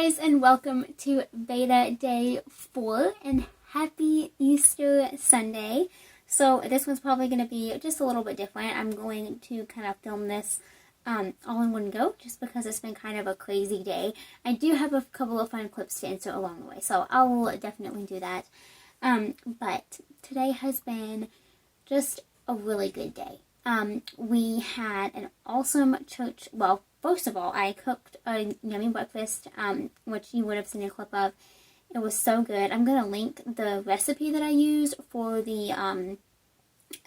guys, and welcome to VEDA Day 4, and happy Easter Sunday. So this one's probably going to be just a little bit different. I'm going to kind of film this all in one go, just because it's been kind of a crazy day. I do have a couple of fun clips to insert along the way, so I will definitely do that. But today has been just a really good day. We had an awesome church. Well, first of all, I cooked a yummy breakfast, which you would have seen a clip of. It was so good. I'm going to link the recipe that I used for the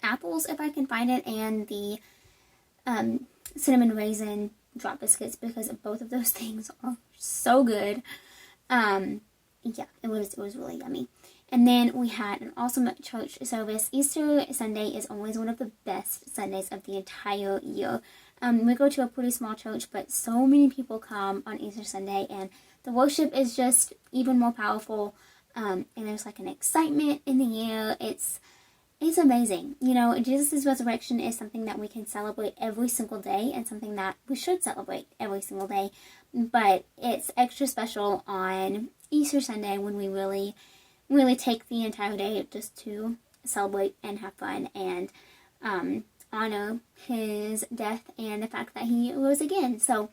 apples, if I can find it, and the cinnamon raisin drop biscuits, because both of those things are so good. Yeah, it was really yummy. And then we had an awesome church service. Easter Sunday is always one of the best Sundays of the entire year. We go to a pretty small church, but so many people come on Easter Sunday, and the worship is just even more powerful. And there's like an excitement in the air. It's amazing. You know, Jesus' resurrection is something that we can celebrate every single day, and something that we should celebrate every single day. But it's extra special on Easter Sunday, when we really take the entire day just to celebrate and have fun and honor his death and the fact that he rose again. So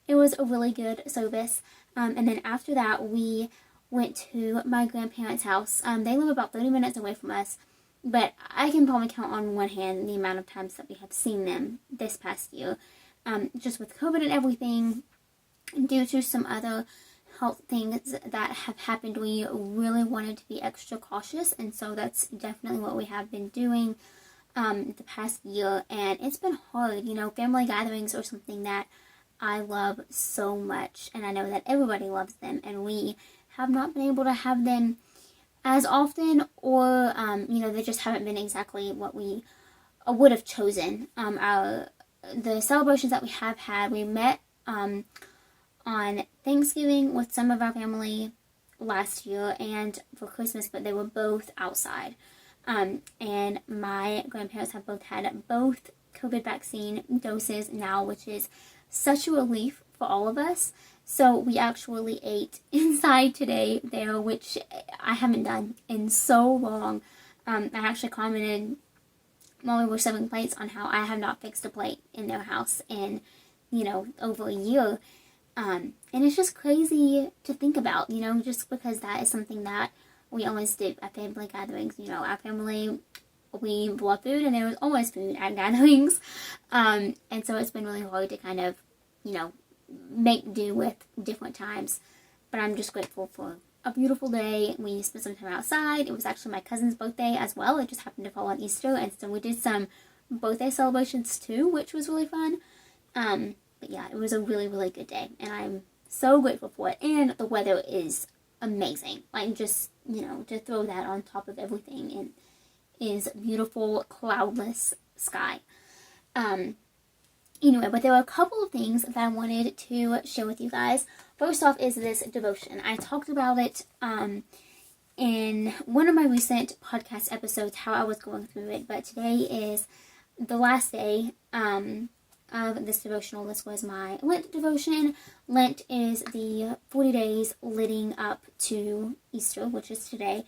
it was a really good service. And then after that, we went to my grandparents' house. They live about 30 minutes away from us, but I can probably count on one hand the amount of times that we have seen them this past year. Just with COVID and everything, due to some other health things that have happened, we really wanted to be extra cautious, and so that's definitely what we have been doing the past year. And it's been hard. You know, family gatherings are something that I love so much, and I know that everybody loves them, and we have not been able to have them as often, or you know, they just haven't been exactly what we would have chosen. The celebrations that we have had, we met on Thanksgiving with some of our family last year, and for Christmas, but they were both outside. And my grandparents have both had both COVID vaccine doses now, which is such a relief for all of us. So we actually ate inside today there, which I haven't done in so long. I actually commented while we were serving plates on how I have not fixed a plate in their house in, you know, over a year. And it's just crazy to think about, you know, just because that is something that we always did at family gatherings. You know, our family, we love food, and there was always food at gatherings. And so it's been really hard to kind of, you know, make do with different times. But I'm just grateful for a beautiful day. We spent some time outside. It was actually my cousin's birthday as well. It just happened to fall on Easter, and so we did some birthday celebrations too, which was really fun. But yeah, it was a really, really good day, and I'm so grateful for it. And the weather is amazing. Like, just, you know, to throw that on top of everything, and is beautiful, cloudless sky. Anyway, but there were a couple of things that I wanted to share with you guys. First off is this devotion. I talked about it in one of my recent podcast episodes, how I was going through it, but today is the last day of this devotional. This was my Lent devotion. Lent is the 40 days leading up to Easter, which is today.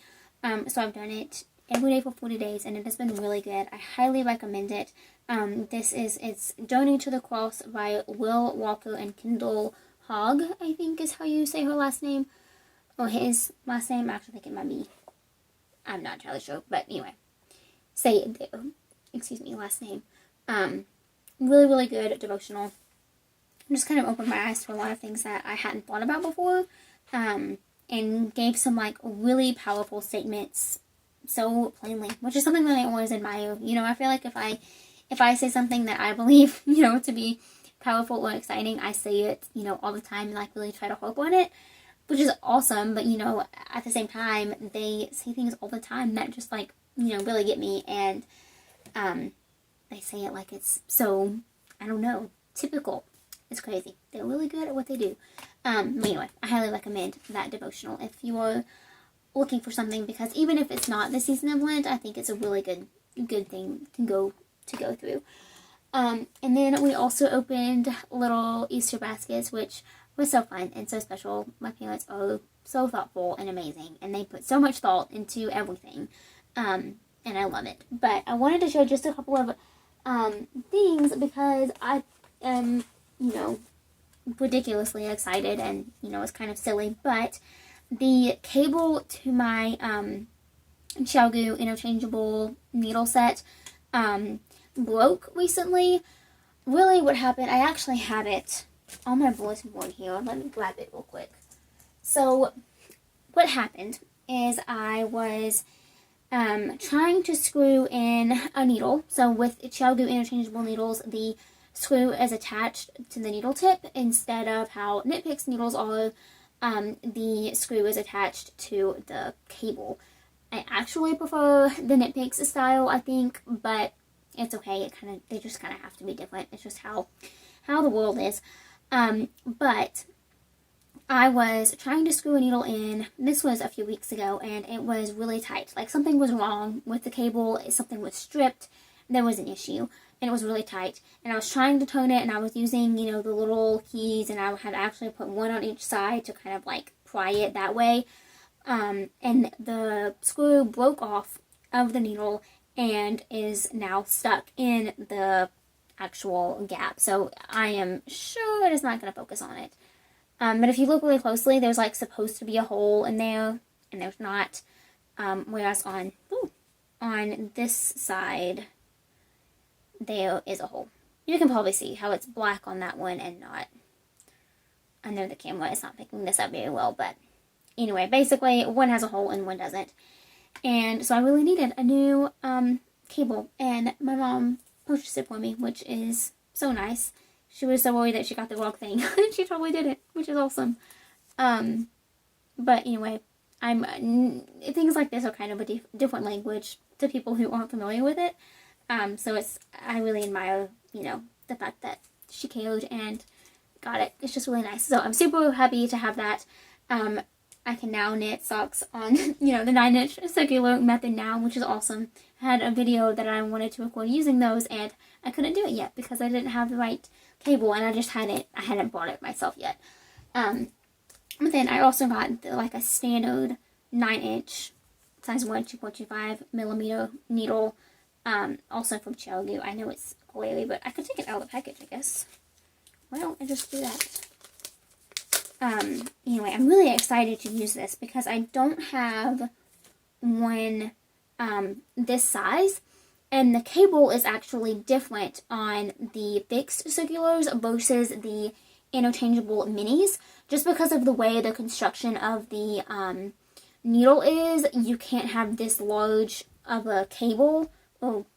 So I've done it every day for 40 days, and it has been really good. I highly recommend it. It's Journey to the Cross by Will Walker and Kendall Hogg, I think is how you say her last name, or his last name. I actually think it might be, I'm not entirely sure, but anyway, say it there. Excuse me, last name. Really, really good devotional. Just kind of opened my eyes to a lot of things that I hadn't thought about before, and gave some like really powerful statements so plainly, which is something that I always admire. You know, I feel like if I say something that I believe, you know, to be powerful or exciting, I say it, you know, all the time, and like really try to harp on it, which is awesome. But, you know, at the same time, they say things all the time that just, like, you know, really get me, and they say it like it's so, I don't know, typical. It's crazy. They're really good at what they do. But anyway, I highly recommend that devotional if you are looking for something, because even if it's not the season of Lent, I think it's a really good thing to go through. And then we also opened little Easter baskets, which was so fun and so special. My parents are so thoughtful and amazing, and they put so much thought into everything, and I love it. But I wanted to show just a couple of things because I am, ridiculously excited, and it's kind of silly, but the cable to my ChiaoGoo interchangeable needle set broke recently. Really, what happened, I actually have it on my bulletin board here. Let me grab it real quick. So what happened is I was trying to screw in a needle. So with ChiaoGoo interchangeable needles, the screw is attached to the needle tip instead of how Knit Picks needles are. The screw is attached to the cable. I actually prefer the Knit Picks style, I think, but it's okay. They just kind of have to be different. It's just how the world is. But I was trying to screw a needle in. This was a few weeks ago, and it was really tight. Like, something was wrong with the cable. Something was stripped. There was an issue, and it was really tight. And I was trying to tone it, and I was using, the little keys, and I had actually put one on each side to kind of, like, pry it that way. And the screw broke off of the needle and is now stuck in the actual gap. So I am sure it is not going to focus on it. But if you look really closely, there's like supposed to be a hole in there, and there's not. Whereas on this side, there is a hole. You can probably see how it's black on that one and not. I know the camera is not picking this up very well, but anyway, basically one has a hole and one doesn't. And so I really needed a new cable, and my mom purchased it for me, which is so nice. She was so worried that she got the wrong thing. She totally didn't, which is awesome. But anyway, things like this are kind of a different language to people who aren't familiar with it. So I really admire, the fact that she cared and got it. It's just really nice. So I'm super happy to have that. I can now knit socks on, the 9-inch circular method now, which is awesome. I had a video that I wanted to record using those, and I couldn't do it yet because I didn't have the right cable, and I hadn't bought it myself yet. But then I also got a standard 9-inch size 1 2.25 millimeter needle, also from ChiaoGoo. I know it's oily, but I could take it out of the package, I guess. Why don't I just do that? Anyway, I'm really excited to use this because I don't have one this size, and the cable is actually different on the fixed circulars versus the interchangeable minis. Just because of the way the construction of the needle is, you can't have this large of a cable. Oh,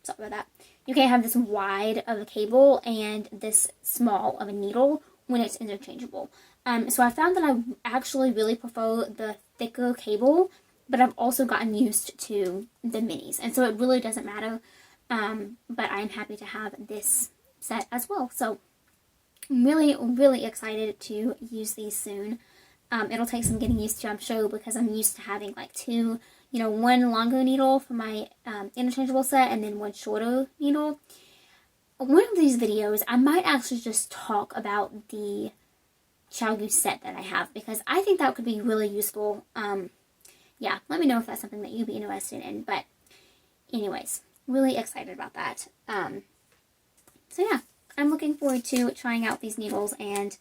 sorry about that. You can't have this wide of a cable and this small of a needle when it's interchangeable. So I found that I actually really prefer the thicker cable, but I've also gotten used to the minis, and so it really doesn't matter. But I'm happy to have this set as well. So I'm really, really excited to use these soon. It'll take some getting used to, I'm sure, because I'm used to having like two, one longer needle for my interchangeable set and then one shorter needle. One of these videos, I might actually just talk about the ChiaoGoo set that I have, because I think that could be really useful. Yeah, let me know if that's something that you'd be interested in. But anyways, really excited about that. So yeah, I'm looking forward to trying out these needles and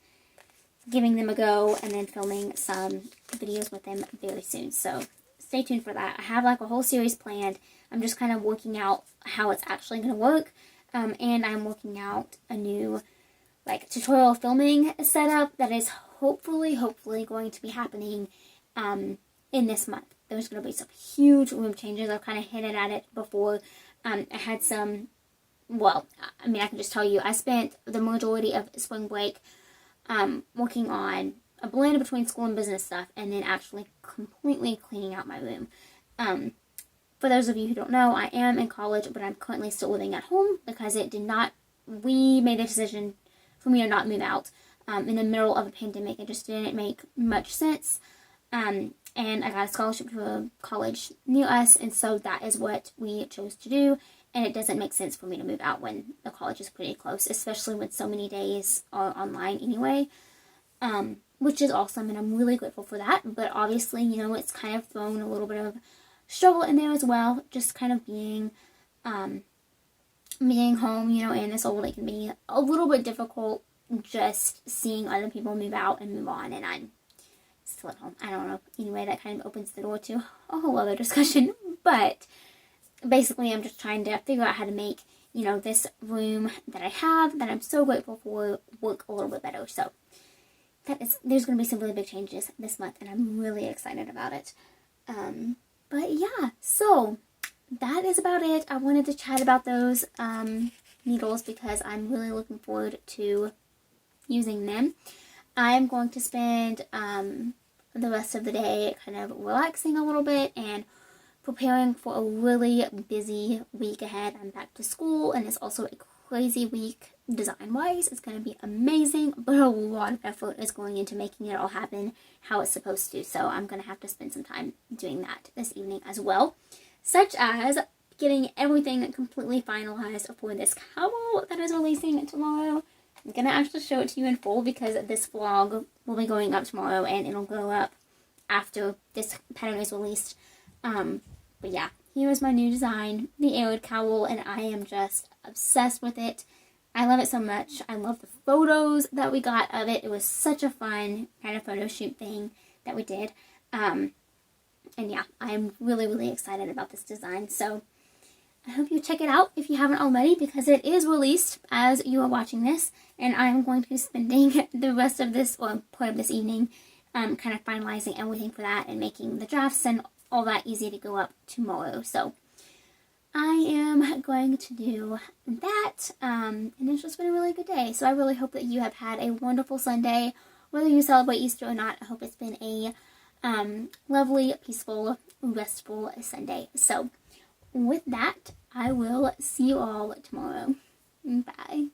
giving them a go, and then filming some videos with them very soon. So stay tuned for that. I have like a whole series planned. I'm just kind of working out how it's actually going to work. And I'm working out a new tutorial filming setup that is hopefully going to be happening in this month. There's going to be some huge room changes. I've kind of hinted at it before. I had some, I can just tell you, I spent the majority of spring break working on a blend between school and business stuff, and then actually completely cleaning out my room. For those of you who don't know, I am in college, but I'm currently still living at home because we made the decision for me to not move out in the middle of a pandemic. It just didn't make much sense. And I got a scholarship to a college near us, and so that is what we chose to do. And it doesn't make sense for me to move out when the college is pretty close, especially when so many days are online anyway. which is awesome, and I'm really grateful for that. But obviously, you know, it's kind of thrown a little bit of struggle in there as well, just kind of being home, you know, and this old, it can be a little bit difficult just seeing other people move out and move on, and I'm still at home. I don't know. Anyway, that kind of opens the door to a whole other discussion, but basically I'm just trying to figure out how to make, you know, this room that I have, that I'm so grateful for, work a little bit better. So there's going to be some really big changes this month, and I'm really excited about it. But yeah, so that is about it. I wanted to chat about those needles because I'm really looking forward to using them. I'm going to spend the rest of the day kind of relaxing a little bit and preparing for a really busy week ahead. I'm back to school, and it's also a crazy week design-wise. It's going to be amazing, but a lot of effort is going into making it all happen how it's supposed to. So I'm going to have to spend some time doing that this evening as well, such as getting everything completely finalized for this cowl that is releasing tomorrow. I'm going to actually show it to you in full because this vlog will be going up tomorrow, and it'll go up after this pattern is released. But yeah, here's my new design, the Arid cowl, and I am just obsessed with it. I love it so much. I love the photos that we got of it. It was such a fun kind of photo shoot thing that we did. And yeah, I'm really, really excited about this design. So I hope you check it out if you haven't already, because it is released as you are watching this, and I'm going to be spending the rest of this, or part of this evening, kind of finalizing everything for that and making the drafts and all that easy to go up tomorrow. So I am going to do that, and it's just been a really good day. So I really hope that you have had a wonderful Sunday, whether you celebrate Easter or not. I hope it's been a lovely, peaceful, restful Sunday. So with that, I will see you all tomorrow. Bye.